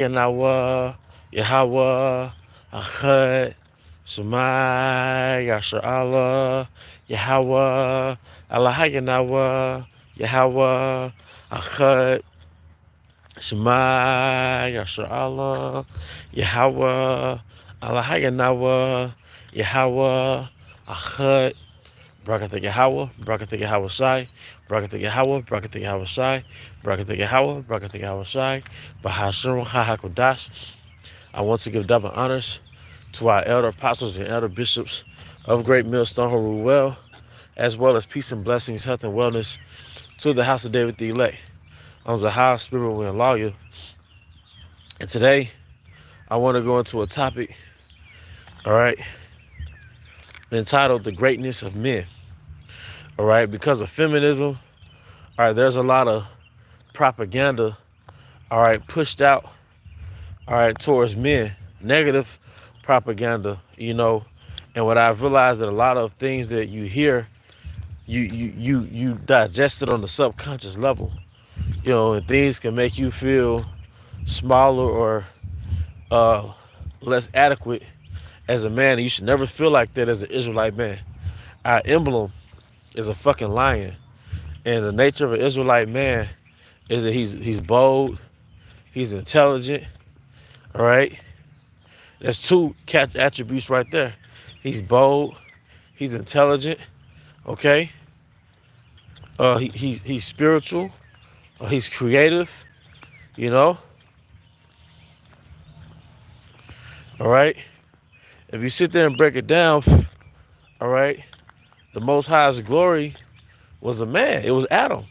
Yahweh, Yahweh, Achad, Shemai, Yasher Allah, Yahweh, Allah Yahweh, Yahweh, Achad, Shema, Yasher Allah, Yahweh, Allah Yahweh, Yahweh, Achad, Brakatha Yahweh, Brakatha Yahweh Shai, Brakatha Yahweh, Brakatha Yahweh Shai, Brakatha Yahweh, Brakatha Yahweh Shai, Bahashem HaHakodash. I want to give double honors to our elder apostles and elder bishops of Great Millstone who rule well, as well as peace and blessings, health and wellness to the house of David the elect. On the high spirit and lawyer. And today I want to go into a topic, all right, entitled The Greatness of Men. All right, because of feminism, all right, there's a lot of propaganda, all right, pushed out, all right, towards men, negative propaganda, and what I've realized that a lot of things that you hear, you digest it on the subconscious level, and things can make you feel smaller or less adequate as a man. And you should never feel like that as an Israelite man. Our emblem is a fucking lion. And the nature of an Israelite man is that he's bold, he's intelligent, all right? That's two catch attributes right there. He's bold, he's intelligent, okay? He's spiritual, he's creative, you know? All right? If you sit there and break it down, all right, the Most High's glory was a man. It was Adam.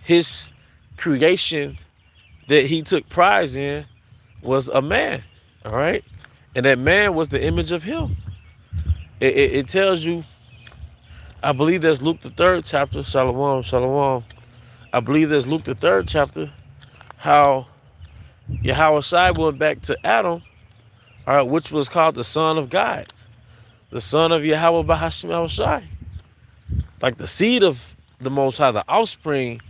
His creation that he took prize in was a man, all right? And that man was the image of him. It tells you, I believe that's Luke the 3rd chapter, Shalom, Shalom. I believe that's Luke the 3rd chapter, how Yahweh Shai went back to Adam, all right, which was called the Son of God, the Son of Yahweh Bahashim Shai. Like the seed of the Most High, the offspring,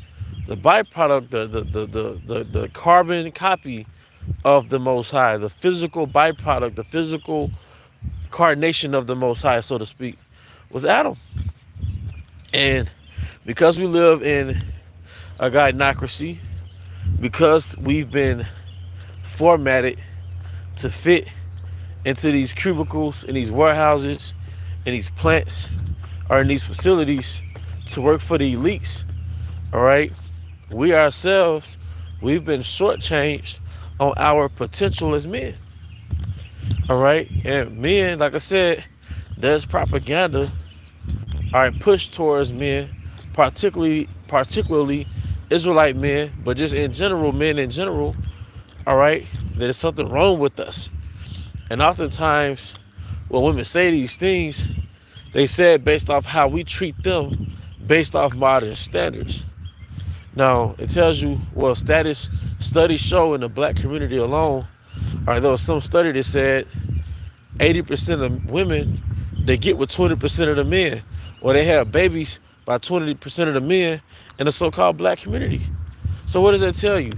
the byproduct, the carbon copy of the Most High, the physical byproduct, the physical carnation of the Most High, so to speak, was Adam. And because we live in a gynocracy, because we've been formatted to fit into these cubicles, in these warehouses, in these plants, or in these facilities to work for the elites, all right, we ourselves, we've been shortchanged on our potential as men. All right. And men, like I said, there's propaganda, all right, pushed towards men, particularly Israelite men, but just in general, men in general, all right, there's something wrong with us. And oftentimes when women say these things, they say it based off how we treat them based off modern standards. Now, it tells you, well, studies show in the black community alone, or there was some study that said 80% of women, they get with 20% of the men, or they have babies by 20% of the men in the so-called black community. So what does that tell you?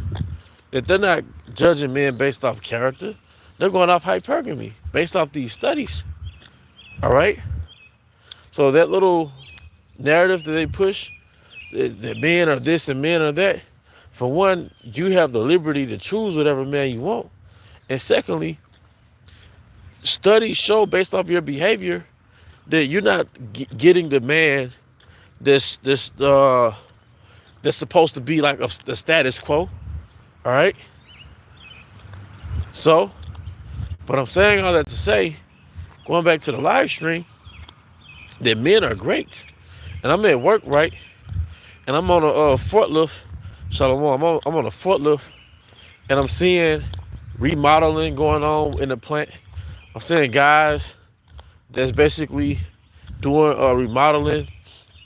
That they're not judging men based off character. They're going off hypergamy based off these studies. All right? So that little narrative that they push, that men are this and men are that, for one, you have the liberty to choose whatever man you want. And secondly, studies show based off your behavior that you're not getting the man that's supposed to be like the status quo. All right? So, but I'm saying all that to say, going back to the live stream, that men are great. And I'm at work, right? And I'm on a forklift. Shalom. I'm on a forklift, and I'm seeing remodeling going on in the plant. I'm seeing guys that's basically doing remodeling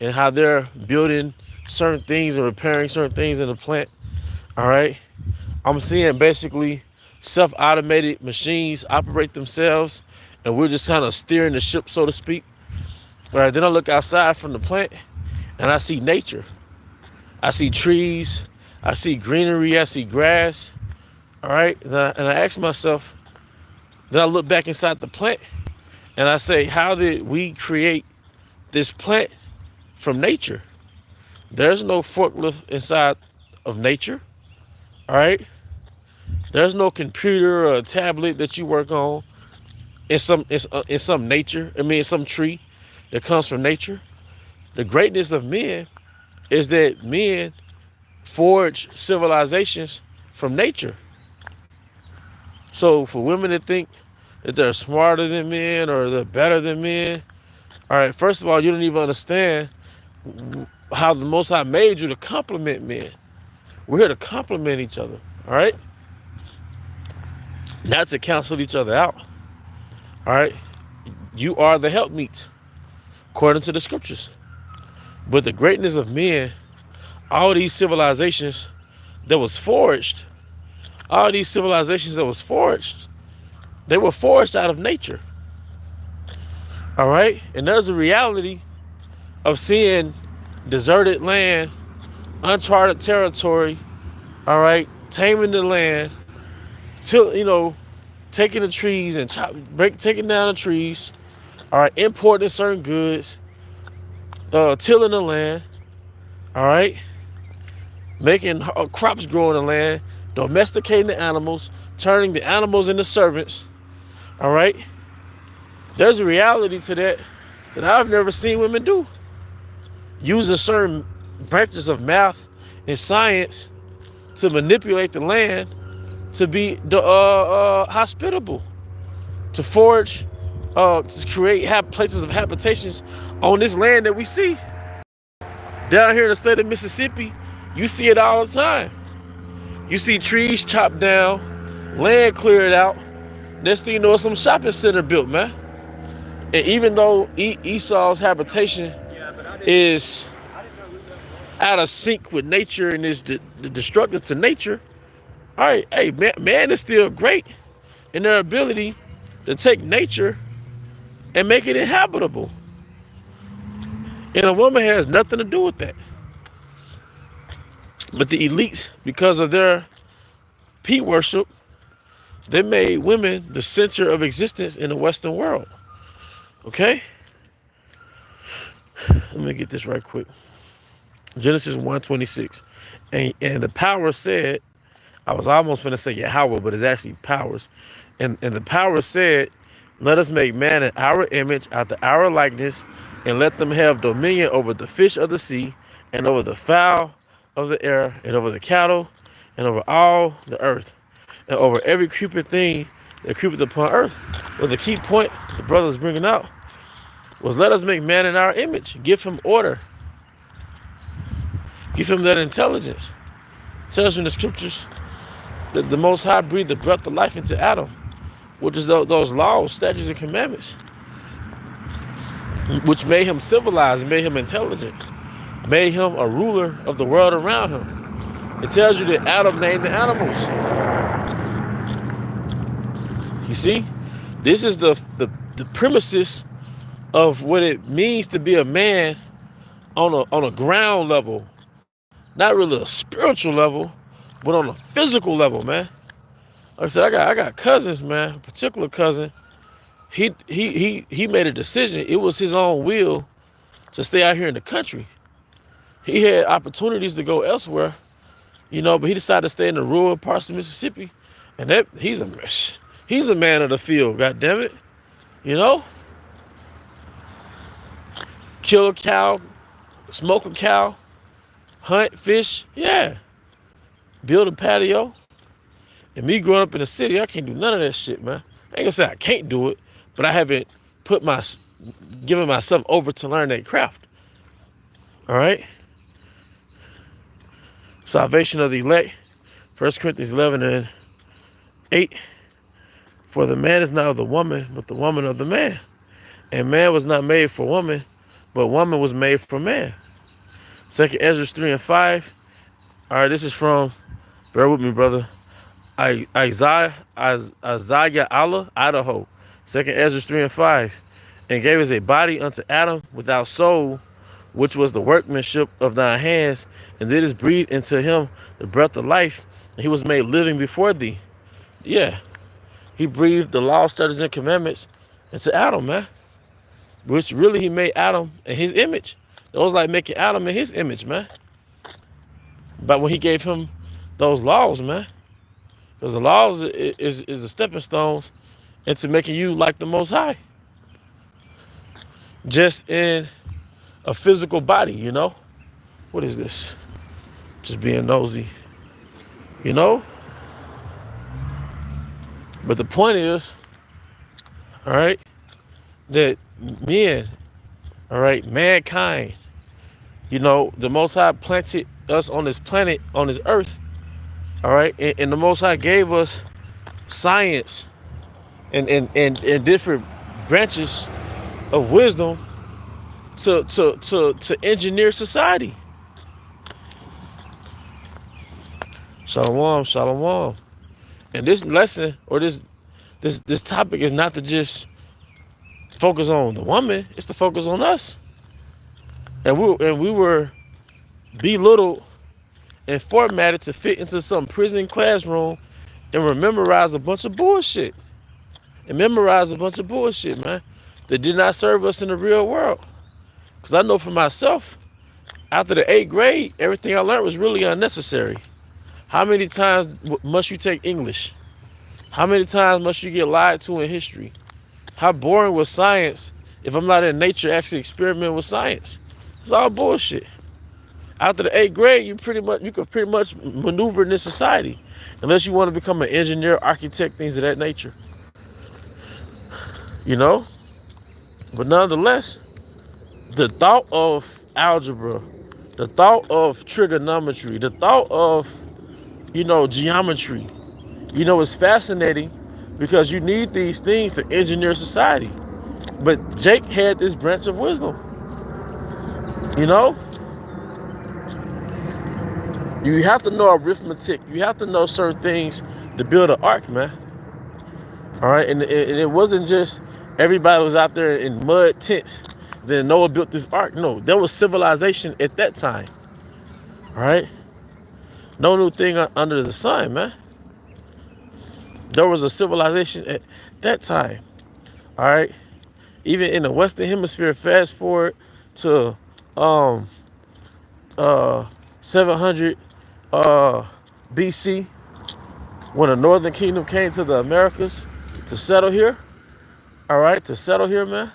and how they're building certain things and repairing certain things in the plant. All right. I'm seeing basically self-automated machines operate themselves, and we're just kind of steering the ship, so to speak. All right. Then I look outside from the plant, and I see nature. I see trees. I see greenery. I see grass. All right. And I ask myself, then I look back inside the plant and I say, how did we create this plant from nature? There's no forklift inside of nature. All right. There's no computer or a tablet that you work on in some nature. I mean, in some tree that comes from nature. The greatness of men is that men forge civilizations from nature. So for women to think that they're smarter than men or they're better than men, all right, first of all, you don't even understand how the Most High made you to complement men. We're here to complement each other, all right? Not to cancel each other out, all right? You are the helpmeet, according to the scriptures. But the greatness of men, all these civilizations that was forged, they were forged out of nature. All right? And there's a reality of seeing deserted land, uncharted territory, all right, taming the land, taking the trees and taking down the trees, all right, importing certain goods, tilling the land, all right, making crops grow in the land, domesticating the animals, turning the animals into servants, all right? There's a reality to that I've never seen women do. Using certain branches of math and science to manipulate the land to be hospitable, to forge, to create places of habitations on this land that we see. Down here in the state of Mississippi, you see it all the time. You see trees chopped down, land cleared out. Next thing you know, some shopping center built, man. And even though Esau's habitation is out of sync with nature and is destructive to nature, all right, hey, man is still great in their ability to take nature and make it inhabitable. And a woman has nothing to do with that. But the elites, because of their P worship, they made women the center of existence in the Western world. Okay? Let me get this right quick. Genesis 1:26. And the power said, I was almost going to say Yahweh, but it's actually powers. And the power said, let us make man in our image, after our likeness, and let them have dominion over the fish of the sea, and over the fowl of the air, and over the cattle, and over all the earth, and over every creeping thing that creepeth upon earth. Well, the key point the brother's bringing out was, let us make man in our image. Give him order. Give him that intelligence. It tells you in the scriptures that the Most High breathed the breath of life into Adam, which is those laws, statutes, and commandments, which made him civilized, made him intelligent, made him a ruler of the world around him. It tells you that Adam named the animals. You see, this is the premises of what it means to be a man on a ground level, not really a spiritual level, but on a physical level, man. Like I said, I got cousins, man. A particular cousin, he made a decision. It was his own will to stay out here in the country. He had opportunities to go elsewhere, but he decided to stay in the rural parts of Mississippi. And he's a man of the field, God damn it. Kill a cow, smoke a cow, hunt, fish, yeah. Build a patio. And me growing up in the city, I can't do none of that shit, man. I ain't gonna say I can't do it, but I haven't given myself over to learn that craft. All right? Salvation of the elect, 1 Corinthians 11:8. For the man is not of the woman, but the woman of the man. And man was not made for woman, but woman was made for man. 2 Ezra 3:5. All right, this is from, bear with me, brother, Isaiah Allah, Idaho. 2 Ezra 3:5. And gave us a body unto Adam without soul, which was the workmanship of thy hands, and didst breathe into him the breath of life, and he was made living before thee. Yeah, he breathed the law, statutes, and commandments into Adam, man. Which really he made Adam in his image. It was like making Adam in his image, man. But when he gave him those laws, man, because the laws is the stepping stones into making you like the Most High, just in a physical body, you know. What is this? Just being nosy, you know. But the point is, all right, that men, all right, mankind, you know, the Most High planted us on this planet, on this earth, all right, and the Most High gave us science and different branches of wisdom to engineer society. Shalom, shalom. And this lesson or this topic is not to just focus on the woman; it's to focus on us. And we were belittled and formatted to fit into some prison classroom and memorize a bunch of bullshit. Man, that did not serve us in the real world. Because I know for myself, after the 8th grade, everything I learned was really unnecessary. How many times must you take English? How many times must you get lied to in history? How boring was science if I'm not in nature actually experimenting with science? It's all bullshit. After the 8th grade, you could pretty much maneuver in this society, unless you want to become an engineer, architect, things of that nature. You know? But nonetheless, the thought of algebra, the thought of trigonometry, the thought of, you know, geometry, you know, it's fascinating because you need these things to engineer society. But Jake had this branch of wisdom. You know? You have to know arithmetic. You have to know certain things to build an ark, man. All right? And it wasn't just everybody was out there in mud tents. Then Noah built this ark. No, there was civilization at that time. All right? No new thing under the sun, man. There was a civilization at that time. All right? Even in the Western Hemisphere, fast forward to 700 BC, when the Northern Kingdom came to the Americas to settle here. All right, to settle here, man.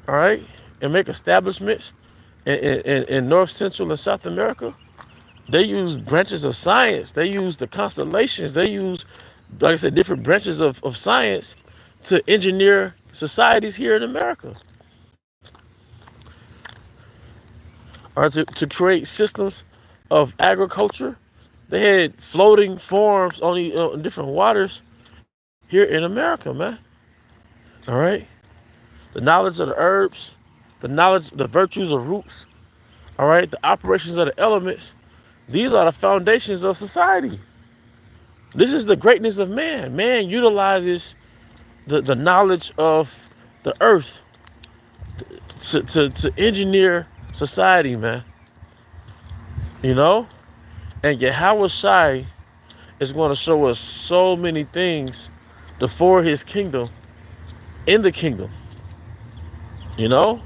All right, and make establishments in North, Central, and South America. They use branches of science. They use the constellations. They use, like I said, different branches of science to engineer societies here in America. Or to create systems of agriculture. They had floating farms on different waters here in America, man. All right? The knowledge of the herbs, the virtues of roots, all right? The operations of the elements. These are the foundations of society. This is the greatness of man. Man utilizes the knowledge of the earth to engineer society, man. You know? And Yahweh Shai is going to show us so many things before his kingdom, in the kingdom. You know?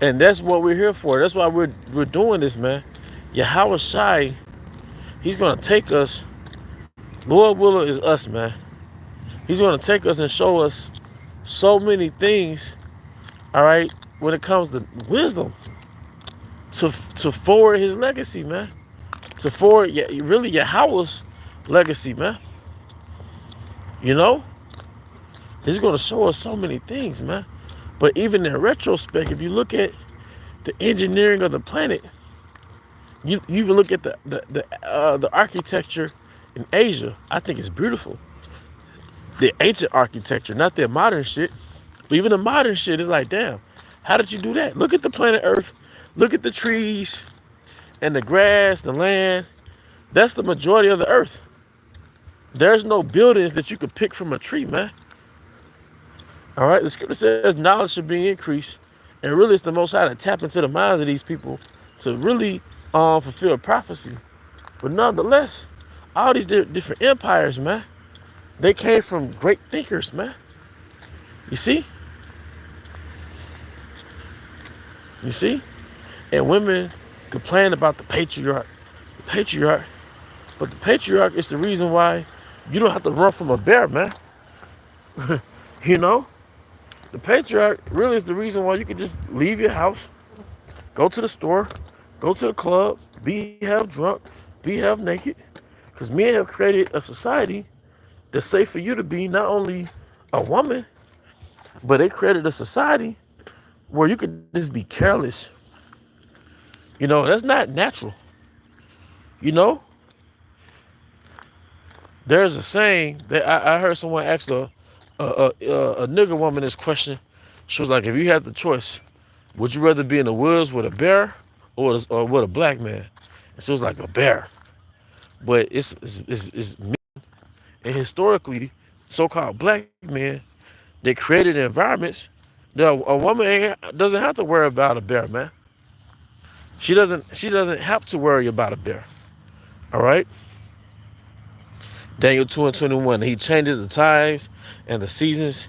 And that's what we're here for. That's why we're doing this, man. Yahweh Shai, he's going to take us. Lord willing is us, man. He's going to take us and show us so many things, all right, when it comes to wisdom, to forward his legacy, man. To forward, really, Yahweh's legacy, man. You know? He's going to show us so many things, man. But even in retrospect, if you look at the engineering of the planet, you even look at the architecture in Asia, I think it's beautiful. The ancient architecture, not their modern shit. But even the modern shit is like, damn, how did you do that? Look at the planet Earth. Look at the trees and the grass, the land. That's the majority of the earth. There's no buildings that you could pick from a tree, man. All right, the scripture says knowledge should be increased. And really, it's the Most High to tap into the minds of these people to really fulfill prophecy. But nonetheless, all these different empires, man, They came from great thinkers, man. You see? You see? And women complain about the patriarch. The patriarch. But the patriarch is the reason why you don't have to run from a bear, man. You know? The patriarch really is the reason why you can just leave your house, go to the store, go to the club, be half drunk, be half naked. Because men have created a society that's safe for you to be not only a woman, but they created a society where you could just be careless. You know, that's not natural. You know, there's a saying that I heard someone ask a nigger woman this question. She was like, if you had the choice, would you rather be in the woods with a bear or with a black man? And she was like, a bear. But it's men, and historically, so-called black men, they created environments that a woman doesn't have to worry about a bear, man. She doesn't have to worry about a bear. All right? Daniel 2:21. He changes the times and the seasons.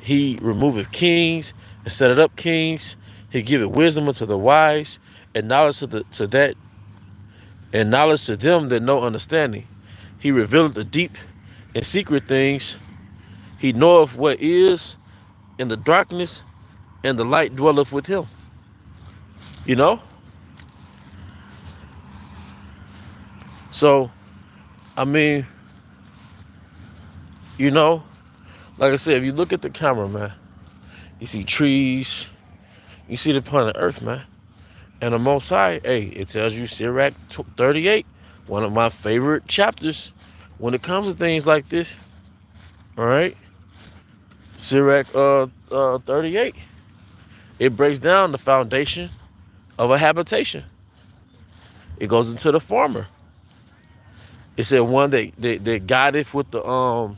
He removeth kings and setteth up kings. He giveth wisdom unto the wise, and knowledge and knowledge to them that know understanding. He revealeth the deep and secret things. He knoweth what is in the darkness, and the light dwelleth with him. You know? So, I mean, you know, like I said, if you look at the camera, man, you see trees, you see the planet Earth, man. And the Most High, hey, it tells you Sirach 38, one of my favorite chapters when it comes to things like this. All right? Sirach 38. It breaks down the foundation of a habitation. It goes into the farmer. It said one that guideth with the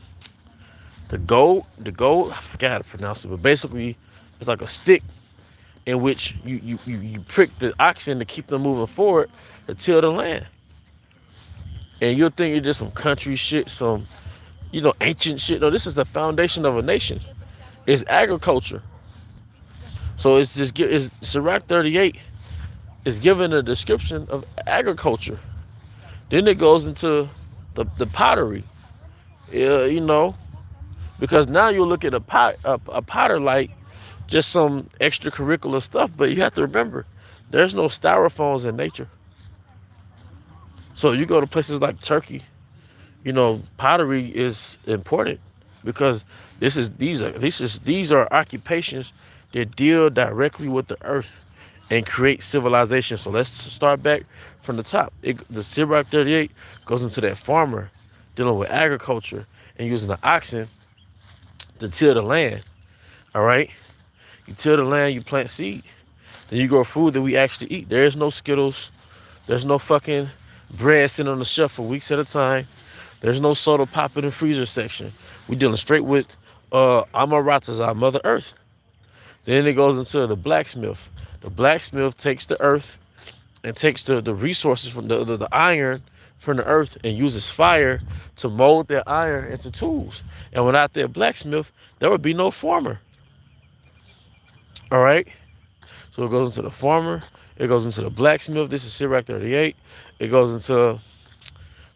gold, I forgot how to pronounce it, but basically it's like a stick in which you prick the oxen to keep them moving forward to till the land. And you'll think you're just some country shit, some, ancient shit. No, this is the foundation of a nation. It's agriculture. So it's Sirach 38 is given a description of agriculture. Then it goes into the pottery. Because now you look at a potter like just some extracurricular stuff, but you have to remember, there's no styrofoams in nature. So you go to places like Turkey, pottery is important because these are occupations that deal directly with the earth and create civilization. So let's start back from the top. The Sirach 38 goes into that farmer dealing with agriculture and using the oxen to till the land. All right, you till the land, you plant seed, then you grow food that we actually eat. There is no Skittles. There's no fucking bread sitting on the shelf for weeks at a time. There's no soda pop in the freezer section. We dealing straight with Amaratazah, Mother Earth. Then it goes into the blacksmith. The blacksmith takes the earth and takes the resources from the iron from the earth and uses fire to mold that iron into tools. And without that blacksmith, there would be no farmer. All right? So it goes into the farmer. It goes into the blacksmith. This is Sirach 38. It goes into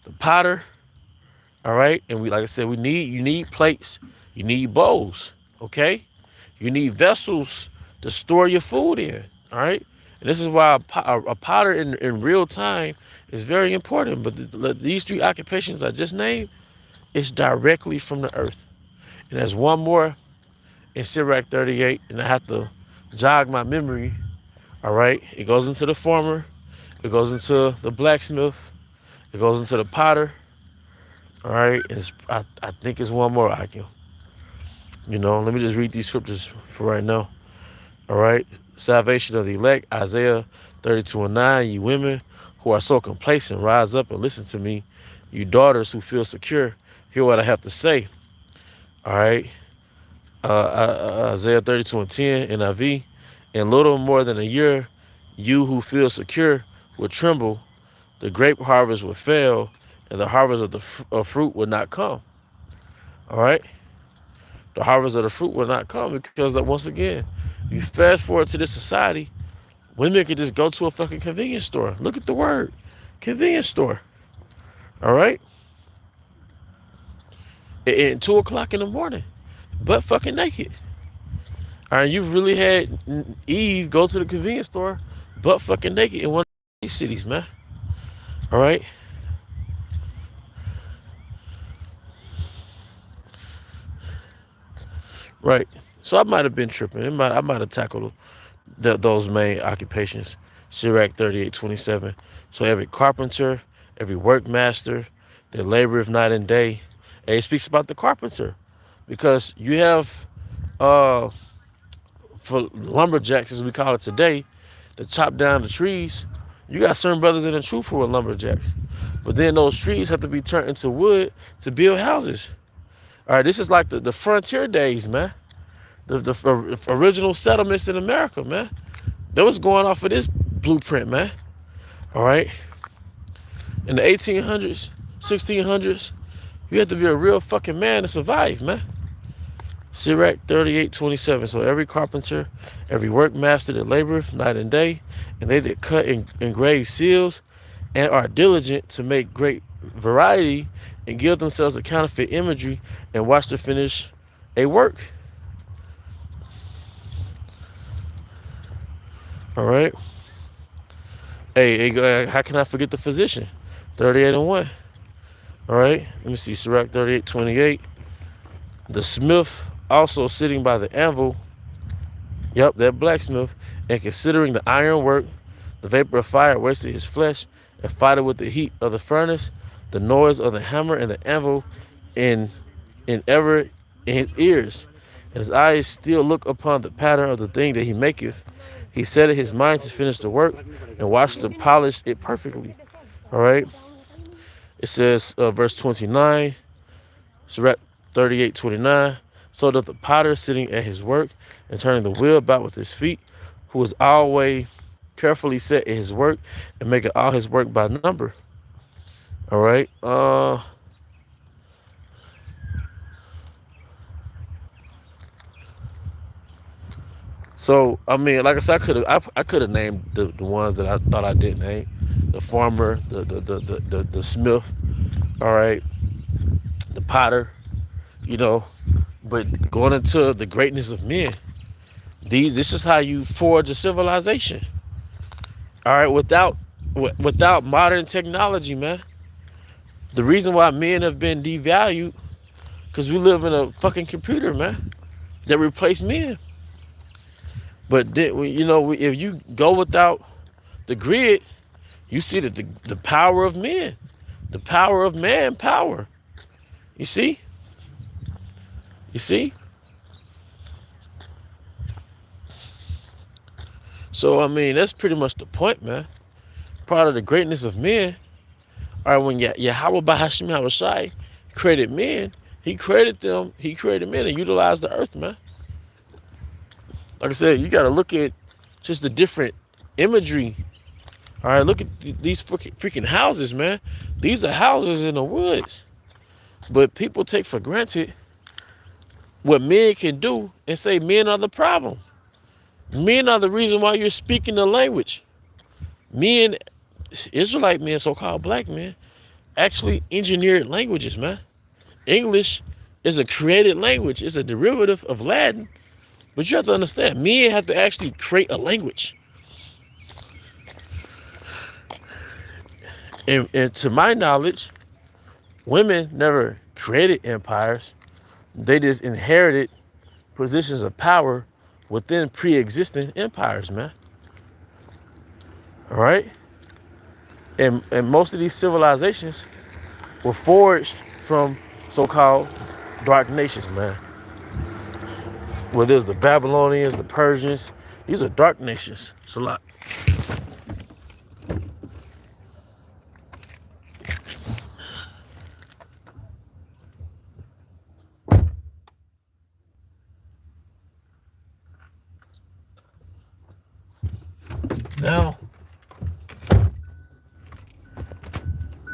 the potter. All right? And like I said, you need plates. You need bowls. Okay? You need vessels to store your food in. All right? And this is why a potter in real time is very important. But these three occupations I just named, it's directly from the earth. And there's one more in Sirach 38, and I have to jog my memory. All right? It goes into the farmer. It goes into the blacksmith. It goes into the potter. All right? And I think it's one more I can. Let me just read these scriptures for right now. All right? Salvation of the elect, Isaiah 32:9. You women who are so complacent, rise up and listen to me. You daughters who feel secure, hear what I have to say. All right? Isaiah 32:10, NIV. In little more than a year, you who feel secure will tremble. The grape harvest will fail, and the harvest of the fruit will not come. All right, the harvest of the fruit will not come because, that once again, you fast forward to this society, women can just go to a fucking convenience store. Look at the word, convenience store. All right, at 2 o'clock in the morning, butt fucking naked. All right, you really had Eve go to the convenience store, butt fucking naked in one of these cities, man. All right. Right. So I might have been tripping. I might have tackled those main occupations. Sirach 38:27. So every carpenter, every workmaster, they labor if night and day. And it speaks about the carpenter. Because you have for lumberjacks, as we call it today, to chop down the trees, you got certain brothers in the truth who are lumberjacks. But then those trees have to be turned into wood to build houses. All right, this is like the frontier days, man. The original settlements in America, man. That was going off of this blueprint, man. All right. In the 1800s, 1600s, you had to be a real fucking man to survive, man. Sirach 38:27. So every carpenter, every workmaster that laboreth night and day, and they that cut and engrave seals, and are diligent to make great variety, and give themselves a counterfeit imagery, and watch to finish a work. All right. Hey, how can I forget the physician? 38:1. All right. Let me see. Sirach 38:28. The smith also sitting by the anvil. Yep, that blacksmith. And considering the iron work, the vapor of fire wasted his flesh, and fighting with the heat of the furnace, the noise of the hammer and the anvil in ever in his ears, and his eyes still look upon the pattern of the thing that he maketh. He set in his mind to finish the work and watch to polish it perfectly. All right. It says, verse 29, Sirach 38:29. So that the potter sitting at his work and turning the wheel about with his feet, who is always carefully set in his work and making all his work by number. All right. So I mean, like I said, I could have named the ones that I thought I didn't name. The farmer, the smith, all right, the potter, you know. But going into the greatness of men, this is how you forge a civilization. All right, without modern technology, man. The reason why men have been devalued, because we live in a fucking computer, man, that replaced men. But then, you know, if you go without the grid, you see that the power of men, the power of manpower. You see? You see? So, I mean, that's pretty much the point, man. Part of the greatness of men, all right, when Yahweh Bahashim Havashai created men, he created men and utilized the earth, man. Like I said, you got to look at just the different imagery. All right, look at these freaking houses, man. These are houses in the woods. But people take for granted what men can do and say men are the problem. Men are the reason why you're speaking the language. Men, Israelite men, so-called black men, actually engineered languages, man. English is a created language. It's a derivative of Latin. But you have to understand, men have to actually create a language. And to my knowledge, women never created empires. They just inherited positions of power within pre-existing empires, man. All right? And most of these civilizations were forged from so-called dark nations, man. Whether it's the Babylonians, the Persians, these are dark nations. It's a lot.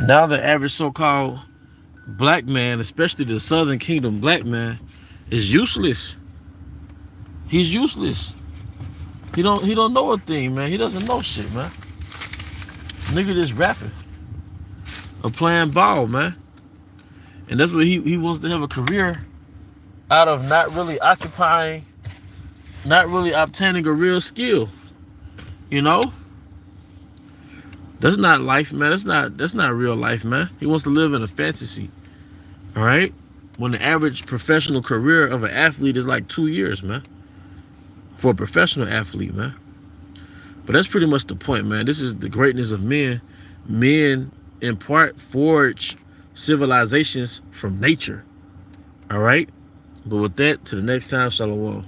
Now the average so-called black man, especially the Southern Kingdom black man, is useless. He's useless. He don't know a thing, man. He doesn't know shit, man. Nigga just rapping or playing ball, man. And that's what he wants to have a career out of not really obtaining a real skill. You know? That's not life, man. That's not real life, man. He wants to live in a fantasy. All right? When the average professional career of an athlete is like 2 years, man. For a professional athlete, man. But that's pretty much the point, man. This is the greatness of men. Men, in part, forge civilizations from nature. All right? But with that, to the next time, shalom.